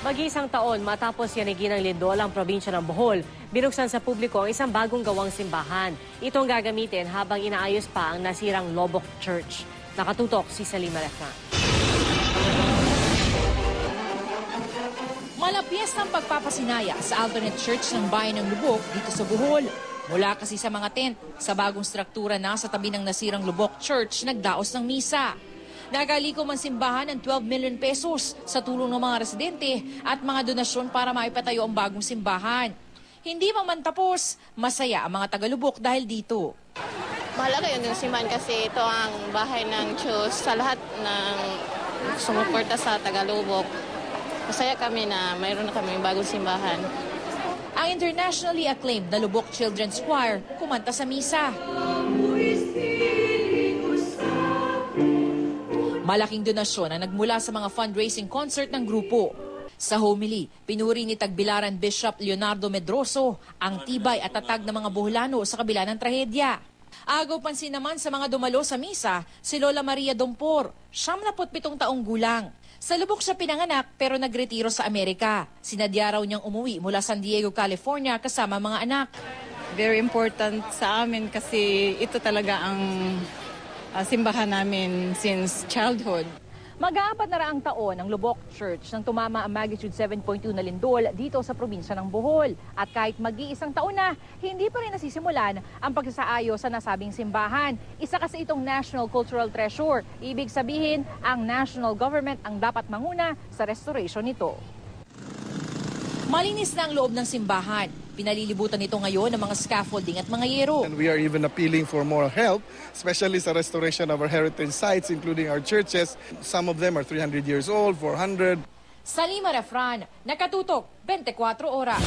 Mag-iisang taon matapos yanigin ng lindol ang probinsya ng Bohol, binuksan sa publiko ang isang bagong gawang simbahan. Ito ang gagamitin habang inaayos pa ang nasirang Lobok Church. Nakatutok si Salima Refran. Malapyas ng pagpapasinaya sa alternate church ng bayan ng Lubok dito sa Bohol. Mula kasi sa mga tent, sa bagong struktura na sa tabi ng nasirang Lubok Church, nagdaos ng misa. Nagalikom ang simbahan ng 12 million pesos sa tulong ng mga residente at mga donasyon para maipatayo ang bagong simbahan. Hindi man tapos, masaya ang mga taga-Lubok dahil dito. Mahalaga yun yung simbahan kasi ito ang bahay ng Diyos sa lahat ng sumuporta sa Tagalubok. Masaya kami na mayroon na kami bagong simbahan. Ang internationally acclaimed na Lubok Children's Choir kumanta sa misa. Malaking donasyon ang nagmula sa mga fundraising concert ng grupo. Sa homily, pinuri ni Tagbilaran Bishop Leonardo Medroso ang tibay at tatag ng mga Boholano sa kabila ng trahedya. Agaw pansin naman sa mga dumalo sa misa, si Lola Maria Dompor, 77 taong gulang. Sa Lubok siya pinanganak pero nagretiro sa Amerika. Sinadya raw niyang umuwi mula San Diego, California kasama mga anak. Very important sa amin kasi ito talaga ang simbahan namin since childhood. Mag-aapat na raang taon ang Lubok Church nang tumama ang magnitude 7.2 na lindol dito sa probinsya ng Bohol. At kahit mag-iisang taon na, hindi pa rin nasisimulan ang pagsasaayos sa nasabing simbahan. Isa kasi itong National Cultural Treasure. Ibig sabihin, ang national government ang dapat manguna sa restoration nito. Malinis na ang loob ng simbahan. Pinalilibutan nito ngayon ng mga scaffolding at mga yero. And we are even appealing for more help, especially sa restoration of our heritage sites, including our churches. Some of them are 300 years old, 400. Salima Refran, Nakatutok, 24 Oras.